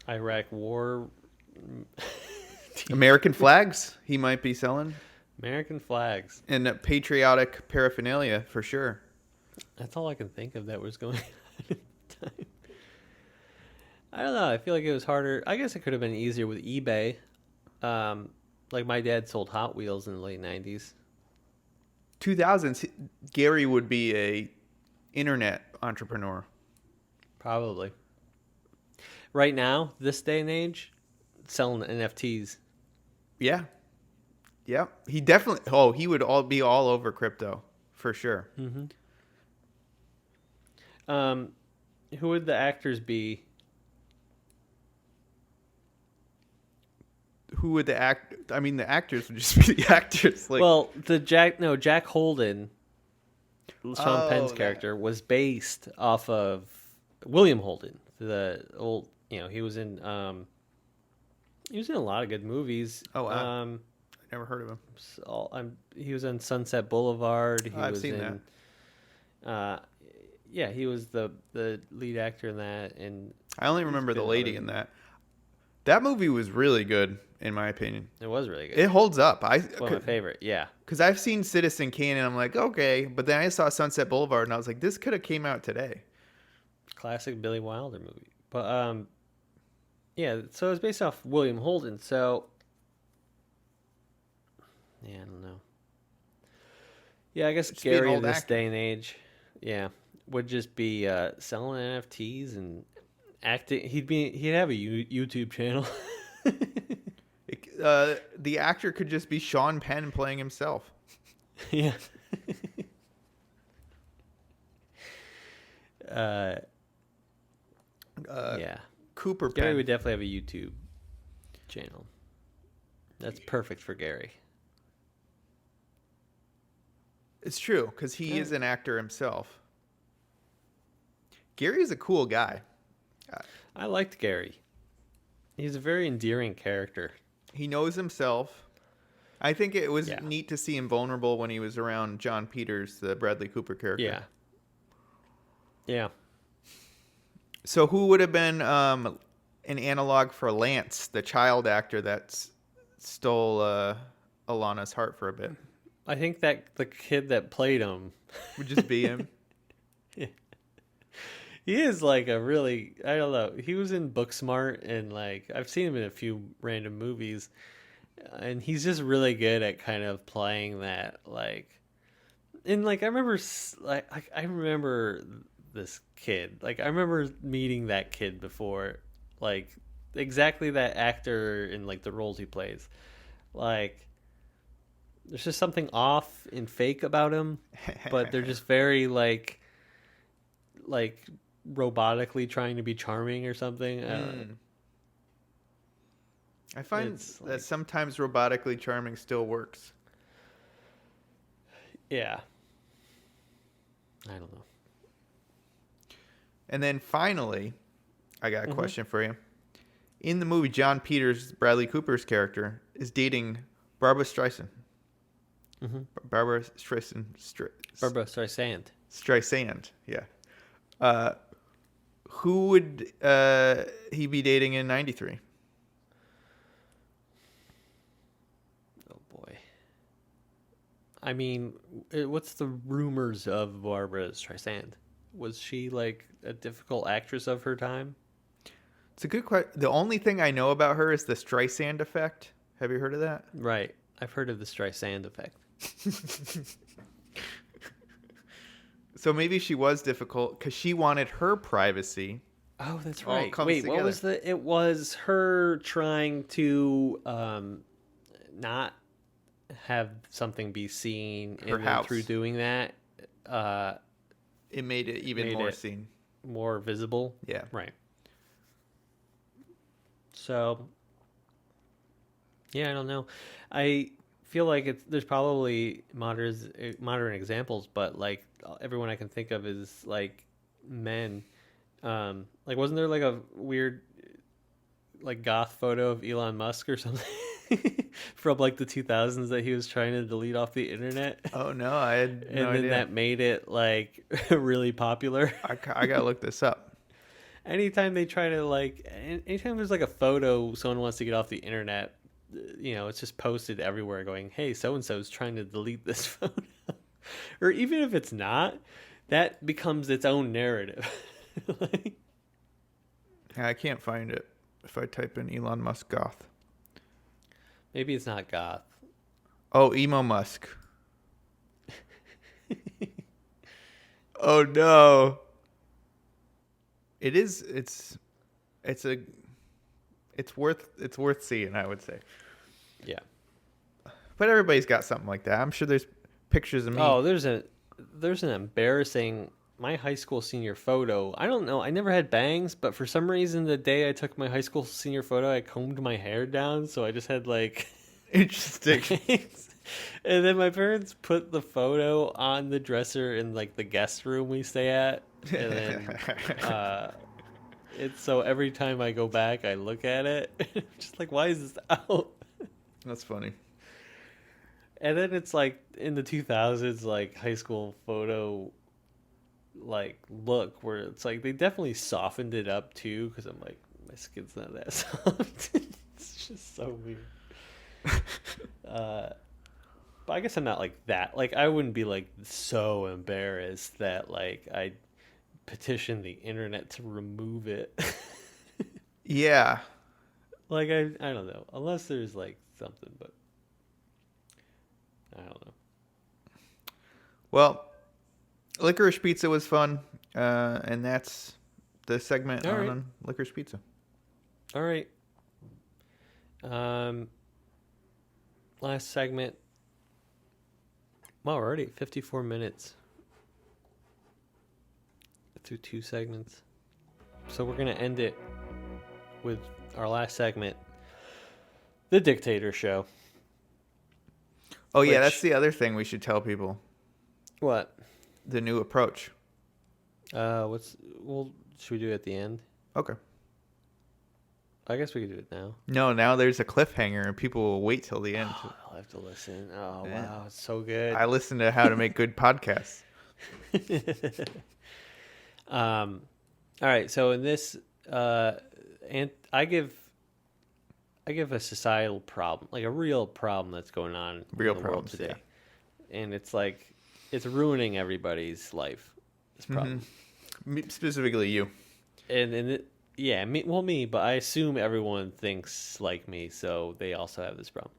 Speaker 2: Iraq War.
Speaker 1: American flags he might be selling.
Speaker 2: American flags.
Speaker 1: And patriotic paraphernalia for sure.
Speaker 2: That's all I can think of that was going on at the time. I don't know. I feel like it was harder. I guess it could have been easier with eBay. Like my dad sold Hot Wheels in the late 90s.
Speaker 1: 2000s, Gary would be a internet entrepreneur.
Speaker 2: Probably. Right now, this day and age, selling NFTs.
Speaker 1: Yeah. Yeah. He definitely, he would be all over crypto for sure.
Speaker 2: Mm-hmm. Who would the actors be?
Speaker 1: Who would the the actors would just be the actors.
Speaker 2: Well, Jack Holden, Sean Penn's character, was based off of William Holden, the old, he was in a lot of good movies.
Speaker 1: Oh, wow. Never heard of him.
Speaker 2: He was in Sunset Boulevard. He
Speaker 1: I've
Speaker 2: was
Speaker 1: seen
Speaker 2: in, yeah, he was the lead actor in that, and
Speaker 1: I only
Speaker 2: he's
Speaker 1: remember the
Speaker 2: been
Speaker 1: lady in that. That movie was really good, in my opinion.
Speaker 2: It was really good.
Speaker 1: It holds up.
Speaker 2: It's one of my favorite. Yeah,
Speaker 1: because I've seen Citizen Kane and I'm like, okay, but then I saw Sunset Boulevard and I was like, this could have came out today.
Speaker 2: classic Billy Wilder movie. But yeah. So it's based off William Holden. So yeah, I don't know. Yeah, I guess
Speaker 1: Just be an
Speaker 2: Gary in
Speaker 1: old
Speaker 2: this
Speaker 1: actor.
Speaker 2: day and age, yeah, would just be selling NFTs and acting. He'd have a YouTube channel.
Speaker 1: The actor could just be Sean Penn playing himself.
Speaker 2: Yeah. Yeah.
Speaker 1: Cooper
Speaker 2: Gary
Speaker 1: Penn.
Speaker 2: would definitely have a YouTube channel. That's perfect for Gary.
Speaker 1: It's true, because he
Speaker 2: Yeah.
Speaker 1: is an actor himself. Gary's a cool guy.
Speaker 2: I liked Gary. He's a very endearing character.
Speaker 1: He knows himself. I think it was
Speaker 2: Yeah.
Speaker 1: neat to see him vulnerable when he was around John Peters, the Bradley Cooper character.
Speaker 2: Yeah. Yeah.
Speaker 1: So who would have been an analog for Lance, the child actor that stole Alana's heart for a bit?
Speaker 2: I think that the kid that played him,
Speaker 1: Would just be him.
Speaker 2: he is like a really, I don't know. He was in Booksmart, and like I've seen him in a few random movies, and he's just really good at kind of playing that, like, and like I remember I remember this kid. Like I remember meeting that kid before, like exactly that actor in like the roles he plays. Like there's just something off and fake about him, but they're just very like robotically trying to be charming or something.
Speaker 1: I find
Speaker 2: It's
Speaker 1: that
Speaker 2: like-
Speaker 1: sometimes robotically charming still works.
Speaker 2: Yeah. I don't know.
Speaker 1: And then finally, I got a
Speaker 2: Mm-hmm.
Speaker 1: question for you. In the movie, John Peters, Bradley Cooper's character, is dating Barbara Streisand.
Speaker 2: Mm-hmm.
Speaker 1: Barbara Streisand.
Speaker 2: Barbara Streisand.
Speaker 1: Streisand, yeah. Who would he be dating in 93?
Speaker 2: Oh boy. I mean, what's the rumors of Barbara Streisand? Was she like a difficult actress of her time?
Speaker 1: It's a good question. The only thing I know about her is the Streisand effect. Have you heard of that?
Speaker 2: Right. I've heard of the Streisand effect.
Speaker 1: So maybe she was difficult because she wanted her privacy.
Speaker 2: Oh, that's
Speaker 1: All
Speaker 2: right.
Speaker 1: comes
Speaker 2: Wait, what
Speaker 1: together.
Speaker 2: was the? It was her trying to not have something be seen,
Speaker 1: Her
Speaker 2: and then
Speaker 1: house.
Speaker 2: through doing that,
Speaker 1: It made it even
Speaker 2: Made
Speaker 1: more
Speaker 2: it-
Speaker 1: seen.
Speaker 2: more visible.
Speaker 1: Yeah.
Speaker 2: Right. So, yeah, I don't know. I feel like there's probably modern examples, but like everyone I can think of is like men. Like wasn't there like a weird like goth photo of Elon Musk or something from like the 2000s that he was trying to delete off the internet?
Speaker 1: Oh no, I had
Speaker 2: And
Speaker 1: no
Speaker 2: then
Speaker 1: idea.
Speaker 2: that made it like really popular.
Speaker 1: I gotta look this up.
Speaker 2: Anytime they try to like, anytime there's like a photo someone wants to get off the internet, you know, it's just posted everywhere going, hey, so and so's trying to delete this photo. Or even if it's not, that becomes its own narrative. Like,
Speaker 1: I can't find it if I type in Elon Musk goth.
Speaker 2: maybe it's not goth.
Speaker 1: Oh, emo Musk. Oh no. It is. It's worth seeing, I would say.
Speaker 2: Yeah.
Speaker 1: But everybody's got something like that. I'm sure there's pictures of me.
Speaker 2: Oh, there's an embarrassing my high school senior photo. I don't know. I never had bangs, but for some reason the day I took my high school senior photo, I combed my hair down, so I just had like
Speaker 1: Interesting.
Speaker 2: and then my parents put the photo on the dresser in like the guest room we stay at, and then it's so every time I go back I look at it. I'm just like, why is this out?
Speaker 1: That's funny.
Speaker 2: And then it's like in the 2000s, like high school photo, like look where it's like they definitely softened it up too. Because I'm like, my skin's not that soft. It's just so weird. Uh, but I guess I'm not like that. Like I wouldn't be like so embarrassed that like I petitioned the internet to remove it.
Speaker 1: Yeah.
Speaker 2: Like I don't know, unless there's like something, but I don't know.
Speaker 1: Well, Licorice Pizza was fun, and that's the segment
Speaker 2: All right,
Speaker 1: on Licorice Pizza.
Speaker 2: all right. Um, last segment. Wow, we're already at 54 minutes through 2 segments. So we're gonna end it with our last segment, the Dictator Show.
Speaker 1: Oh yeah,
Speaker 2: Which-
Speaker 1: that's the other thing we should tell people.
Speaker 2: What?
Speaker 1: The new approach.
Speaker 2: Should we do it at the end?
Speaker 1: Okay.
Speaker 2: I guess we could do it now.
Speaker 1: No, now there's a cliffhanger, and people will wait till the end.
Speaker 2: Oh, I'll have to listen. Oh,
Speaker 1: Yeah.
Speaker 2: wow. It's so good.
Speaker 1: I listen to how to make good podcasts.
Speaker 2: All right. So in this, and I give a societal problem, like a real problem that's going on
Speaker 1: Real
Speaker 2: in the world
Speaker 1: problems,
Speaker 2: today. And it's like, it's ruining everybody's life, this problem.
Speaker 1: Specifically you.
Speaker 2: And yeah, me, but I assume everyone thinks like me, so they also have this problem.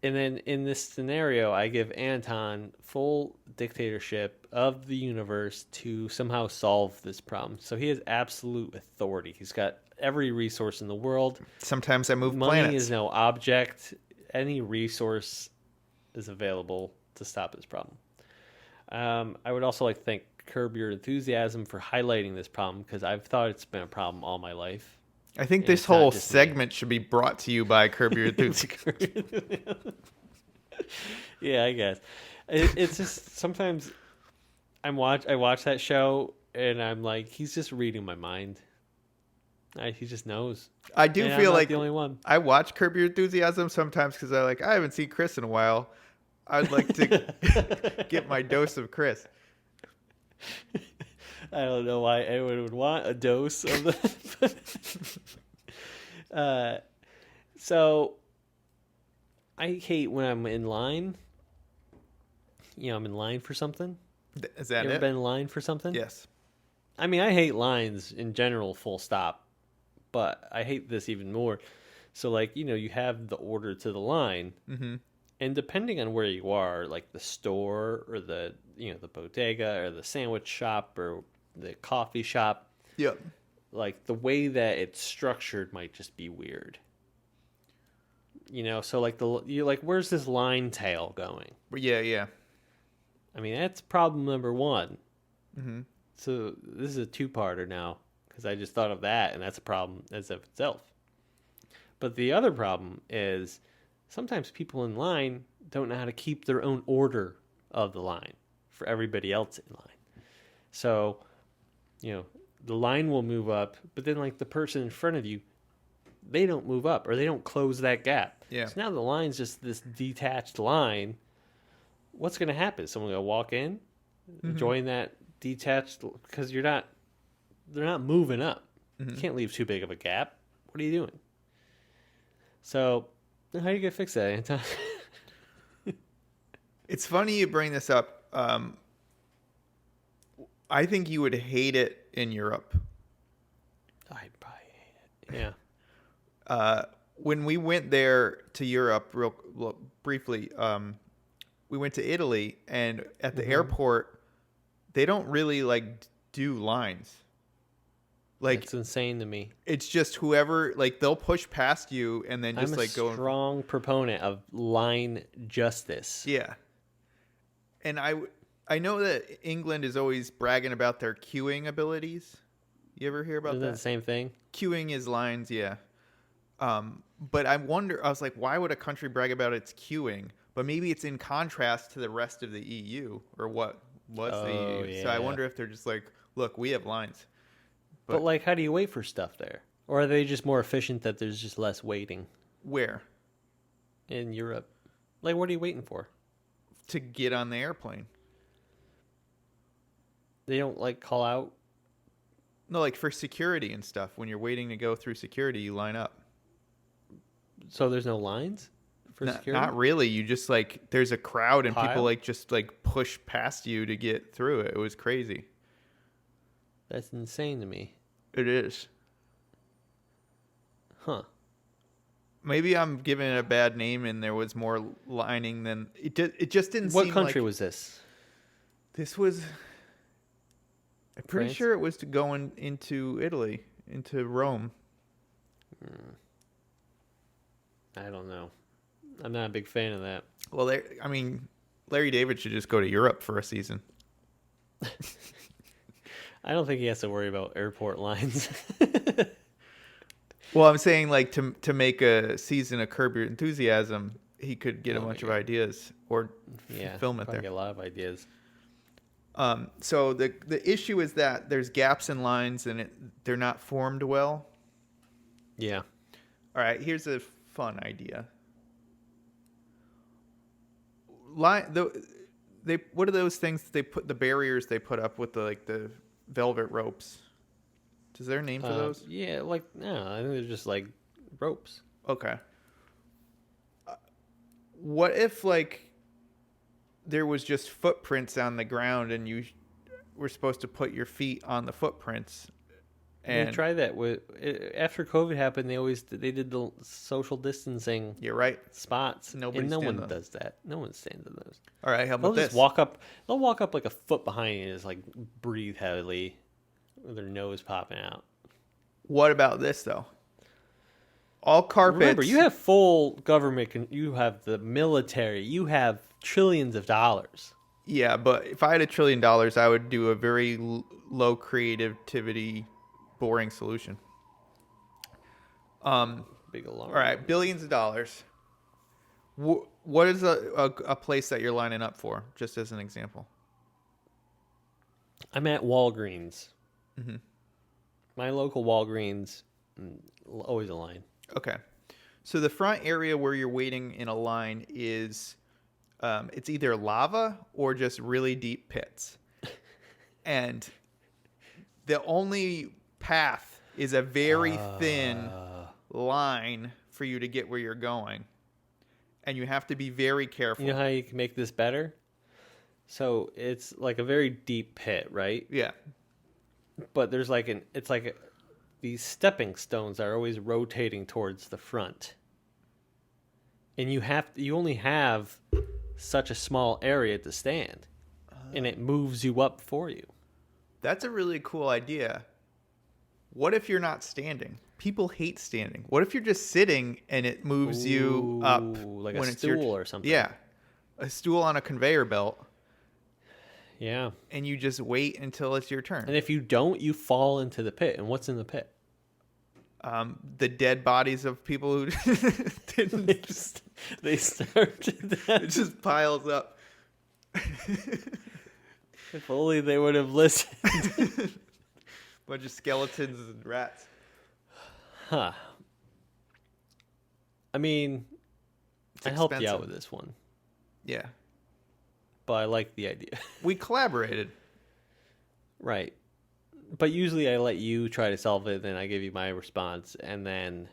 Speaker 2: And then in this scenario, I give Anton full dictatorship of the universe to somehow solve this problem. So he has absolute authority. He's got every resource in the world.
Speaker 1: Sometimes I move
Speaker 2: Money
Speaker 1: planets.
Speaker 2: is no object. Any resource is available to stop this problem. I would also like to thank Curb Your Enthusiasm for highlighting this problem, because I've thought it's been a problem all my life.
Speaker 1: I think
Speaker 2: And
Speaker 1: this
Speaker 2: it's not
Speaker 1: whole
Speaker 2: just me.
Speaker 1: segment should be brought to you by Curb Your Enthusiasm.
Speaker 2: Yeah, I guess. It's just sometimes I watch that show and I'm like, he's just reading my mind. He just knows.
Speaker 1: I do
Speaker 2: And I'm
Speaker 1: feel
Speaker 2: not
Speaker 1: like
Speaker 2: the only one.
Speaker 1: I watch Curb Your Enthusiasm sometimes because I haven't seen Chris in a while. I'd like to get my dose of Chris.
Speaker 2: I don't know why anyone would want a dose of that. So I hate when I'm in line. You know, I'm in line for something.
Speaker 1: Is that
Speaker 2: You ever
Speaker 1: it?
Speaker 2: been in line for something?
Speaker 1: Yes.
Speaker 2: I mean, I hate lines in general, full stop. But I hate this even more. So, like, you know, you have the order to the line.
Speaker 1: Mm-hmm.
Speaker 2: And depending on where you are, like the store or the bodega or the sandwich shop or the coffee shop,
Speaker 1: Yep.
Speaker 2: like the way that it's structured might just be weird. You know, so like you're like, where's this line tail going?
Speaker 1: Yeah.
Speaker 2: I mean, that's problem number 1.
Speaker 1: Mm-hmm.
Speaker 2: So this is a 2-parter now, because I just thought of that, and that's a problem as of itself. But the other problem is sometimes people in line don't know how to keep their own order of the line for everybody else in line. So, you know, the line will move up, but then like the person in front of you, they don't move up or they don't close that gap.
Speaker 1: Yeah.
Speaker 2: So now the line's just this detached line. What's going to happen? Someone going to walk in, join that detached, because they're not moving up. You can't leave too big of a gap. What are you doing? So, how are you going to fix that, Anton?
Speaker 1: It's funny you bring this up. I think you would hate it in Europe.
Speaker 2: I probably hate it. Yeah.
Speaker 1: When we went there to Europe, briefly, we went to Italy, and at the airport, they don't really like do lines. Like,
Speaker 2: It's insane to me.
Speaker 1: it's just whoever, like, they'll push past you and then just
Speaker 2: I'm a
Speaker 1: like go.
Speaker 2: strong proponent of line justice.
Speaker 1: Yeah. And I know that England is always bragging about their queuing abilities. You ever hear about
Speaker 2: Isn't that
Speaker 1: that?
Speaker 2: the same thing?
Speaker 1: Queuing is lines, yeah. But I was like, why would a country brag about its queuing? But maybe it's in contrast to the rest of the EU, or what was the EU. So I
Speaker 2: yeah.
Speaker 1: wonder if they're just like, look, we have lines.
Speaker 2: But like, how do you wait for stuff there? Or are they just more efficient that there's just less waiting?
Speaker 1: Where?
Speaker 2: in Europe? Like, what are you waiting for?
Speaker 1: to get on the airplane.
Speaker 2: They don't like call out.
Speaker 1: No, like for security and stuff. When you're waiting to go through security, you line up.
Speaker 2: So there's no lines for security.
Speaker 1: Not really. You just like there's a crowd and people
Speaker 2: Pile?
Speaker 1: like just like push past you to get through it. It was crazy.
Speaker 2: That's insane to me.
Speaker 1: It is.
Speaker 2: Huh.
Speaker 1: Maybe I'm giving it a bad name, and there was more lining than it. It just didn't
Speaker 2: What
Speaker 1: seem
Speaker 2: country
Speaker 1: like
Speaker 2: was this?
Speaker 1: this was. I'm pretty
Speaker 2: France?
Speaker 1: sure it was to go into Italy, into Rome.
Speaker 2: I don't know. I'm not a big fan of that.
Speaker 1: Well, I mean, Larry David should just go to Europe for a season.
Speaker 2: I don't think he has to worry about airport lines.
Speaker 1: Well, I'm saying like to make a season of Curb Your Enthusiasm, he could get a bunch of ideas or
Speaker 2: Yeah,
Speaker 1: film it
Speaker 2: probably
Speaker 1: there.
Speaker 2: get a lot of ideas.
Speaker 1: So the issue is that there's gaps in lines and they're not formed well.
Speaker 2: Yeah.
Speaker 1: All right, here's a fun idea. What are those things they put, the barriers they put up with the velvet ropes? Is there a name for those?
Speaker 2: Yeah, like no, I think they're just like ropes.
Speaker 1: Okay. What if like there was just footprints on the ground and you were supposed to put your feet on the footprints?
Speaker 2: And they tried that with after COVID happened. They did the social distancing
Speaker 1: You're right.
Speaker 2: spots,
Speaker 1: Nobody's
Speaker 2: and no
Speaker 1: doing
Speaker 2: one
Speaker 1: those.
Speaker 2: does that. No one stands in those.
Speaker 1: All right, how
Speaker 2: They'll
Speaker 1: about
Speaker 2: just
Speaker 1: this?
Speaker 2: walk up. They'll walk up like a foot behind you and just like breathe heavily, with their nose popping out.
Speaker 1: What about this though? All carpets.
Speaker 2: Remember, you have full government. You have the military. You have trillions of dollars.
Speaker 1: Yeah, but if I had $1 trillion, I would do a very low creativity, boring solution.
Speaker 2: Big alarm.
Speaker 1: All right, billions of dollars. What is a place that you're lining up for? Just as an example.
Speaker 2: I'm at Walgreens.
Speaker 1: Mm-hmm.
Speaker 2: My local Walgreens, always a line.
Speaker 1: Okay. So the front area where you're waiting in a line is, it's either lava or just really deep pits. And the only path is a very thin line for you to get where you're going. And you have to be very careful.
Speaker 2: You know how you can make this better? So it's like a very deep pit, right?
Speaker 1: Yeah.
Speaker 2: But there's like these stepping stones are always rotating towards the front. And you only have such a small area to stand. And it moves you up for you.
Speaker 1: That's a really cool idea. What if you're not standing? People hate standing. What if you're just sitting and it moves you up
Speaker 2: like
Speaker 1: when
Speaker 2: a
Speaker 1: it's your
Speaker 2: stool or something?
Speaker 1: Yeah. A stool on a conveyor belt.
Speaker 2: Yeah.
Speaker 1: And you just wait until it's your turn.
Speaker 2: And if you don't, you fall into the pit. And what's in the pit?
Speaker 1: The dead bodies of people who didn't.
Speaker 2: They started that.
Speaker 1: It just piles up.
Speaker 2: If only they would have listened.
Speaker 1: Bunch of skeletons and rats.
Speaker 2: Huh. I mean,
Speaker 1: It's
Speaker 2: I helped you out
Speaker 1: expensive.
Speaker 2: with this one,
Speaker 1: Yeah.
Speaker 2: but I like the idea.
Speaker 1: We collaborated.
Speaker 2: Right. But usually I let you try to solve it, then I give you my response, and then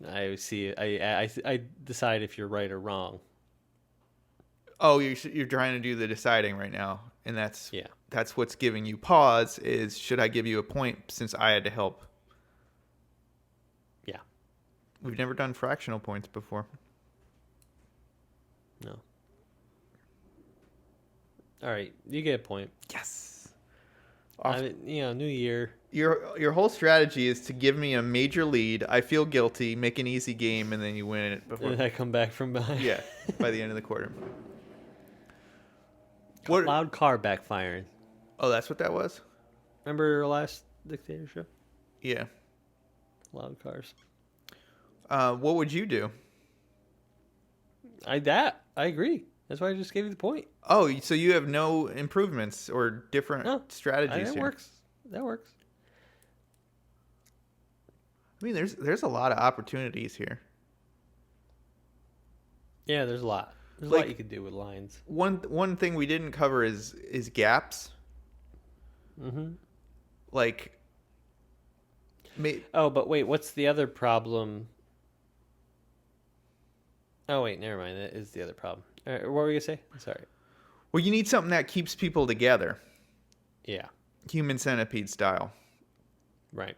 Speaker 2: I see. I decide if you're right or wrong.
Speaker 1: Oh, you're trying to do the deciding right now, and that's
Speaker 2: Yeah.
Speaker 1: that's what's giving you pause. Is should I give you a point since I had to help?
Speaker 2: Yeah.
Speaker 1: We've never done fractional points before.
Speaker 2: No. All right, you get a point.
Speaker 1: Yes.
Speaker 2: New year.
Speaker 1: Your whole strategy is to give me a major lead. I feel guilty, make an easy game, and then you win it before.
Speaker 2: And I come back from behind.
Speaker 1: Yeah, by the end of the quarter.
Speaker 2: Loud car backfiring.
Speaker 1: Oh, that's what that was?
Speaker 2: Remember our last Dictator show?
Speaker 1: Yeah.
Speaker 2: Loud cars.
Speaker 1: What would you do?
Speaker 2: I agree. That's why I just gave you the point.
Speaker 1: Oh, so you have no improvements or different strategies
Speaker 2: that
Speaker 1: here.
Speaker 2: works. That works.
Speaker 1: I mean, there's a lot of opportunities here.
Speaker 2: Yeah, there's a lot. There's a
Speaker 1: Like
Speaker 2: lot you could do with lines.
Speaker 1: one thing we didn't cover is gaps.
Speaker 2: Mm-hmm.
Speaker 1: Like,
Speaker 2: Oh, but wait, what's the other problem? Oh, wait, never mind. That is the other problem. All right, what were you going to say? Sorry.
Speaker 1: well, you need something that keeps people together,
Speaker 2: Yeah,
Speaker 1: human centipede style.
Speaker 2: right.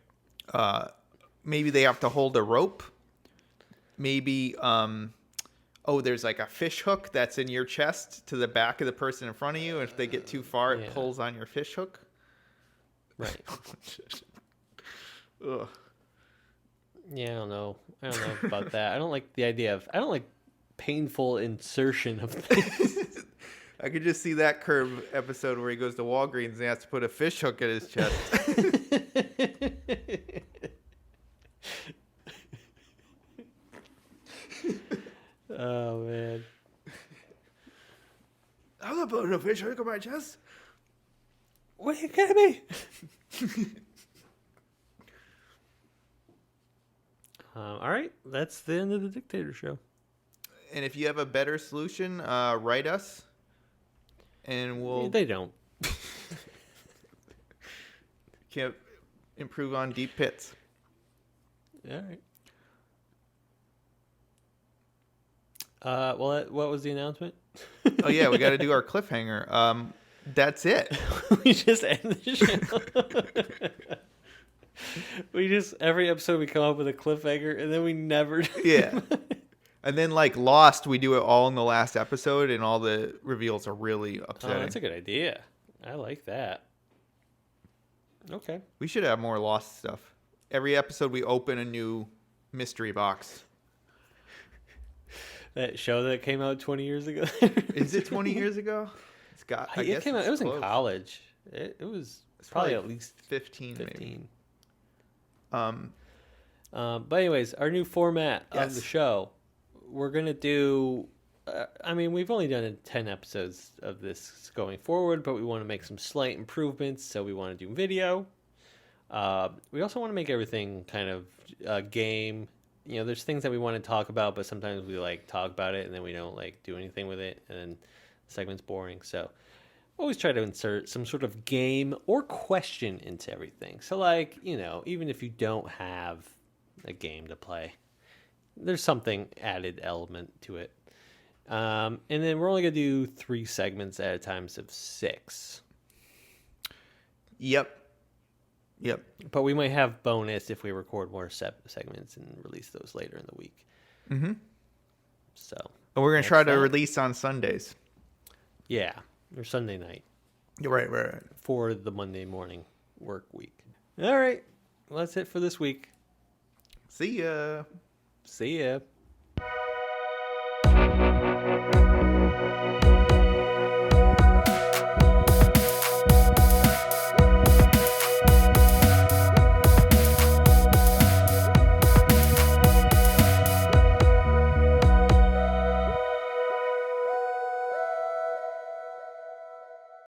Speaker 1: Maybe they have to hold a rope. Maybe, there's like a fish hook that's in your chest to the back of the person in front of you. If they get too far, it
Speaker 2: Yeah.
Speaker 1: pulls on your fish hook.
Speaker 2: Right.
Speaker 1: Ugh.
Speaker 2: Yeah, I don't know. I don't know about that. I don't like the idea of. I don't like painful insertion of things.
Speaker 1: I could just see that Curb episode where he goes to Walgreens and he has to put a fish hook in his chest.
Speaker 2: Oh man.
Speaker 1: I'm not putting a fish hook in my chest.
Speaker 2: What are you kidding me? All right, that's the end of the Dictator show.
Speaker 1: And if you have a better solution, write us, and we'll
Speaker 2: They don't.
Speaker 1: can't improve on deep pits.
Speaker 2: All right. Well, what was the announcement?
Speaker 1: Oh yeah, we got to do our cliffhanger. That's it.
Speaker 2: We just end the show. We just every episode we come up with a cliffhanger, and then we never.
Speaker 1: Yeah. And then like Lost, we do it all in the last episode, and all the reveals are really
Speaker 2: Oh,
Speaker 1: upsetting.
Speaker 2: that's a good idea. I like that. Okay.
Speaker 1: We should have more Lost stuff. Every episode, we open a new mystery box.
Speaker 2: That show that came out 20 years ago.
Speaker 1: Is it 20 years ago? It's got. I guess
Speaker 2: It came out.
Speaker 1: it's
Speaker 2: It was
Speaker 1: close.
Speaker 2: in college. It was
Speaker 1: It's
Speaker 2: probably at least
Speaker 1: 15,
Speaker 2: 15.
Speaker 1: maybe.
Speaker 2: But anyways, our new format of
Speaker 1: Yes.
Speaker 2: the show, we're gonna do. I mean, we've only done 10 episodes of this going forward, but we want to make some slight improvements. So we want to do video. We also want to make everything kind of a game. You know, there's things that we want to talk about, but sometimes we like talk about it and then we don't like do anything with it, and then the segment's boring. So always try to insert some sort of game or question into everything. So like, you know, even if you don't have a game to play, there's something added element to it. And then we're only gonna do 3 segments at a time, so 6.
Speaker 1: Yep.
Speaker 2: But we might have bonus if we record more segments and release those later in the week.
Speaker 1: Mm-hmm.
Speaker 2: So.
Speaker 1: And we're gonna
Speaker 2: That's
Speaker 1: try to
Speaker 2: that.
Speaker 1: release on Sundays.
Speaker 2: Yeah, or Sunday night
Speaker 1: Right.
Speaker 2: for the Monday morning work week. All right, well, that's it for this week.
Speaker 1: See ya.
Speaker 2: See ya.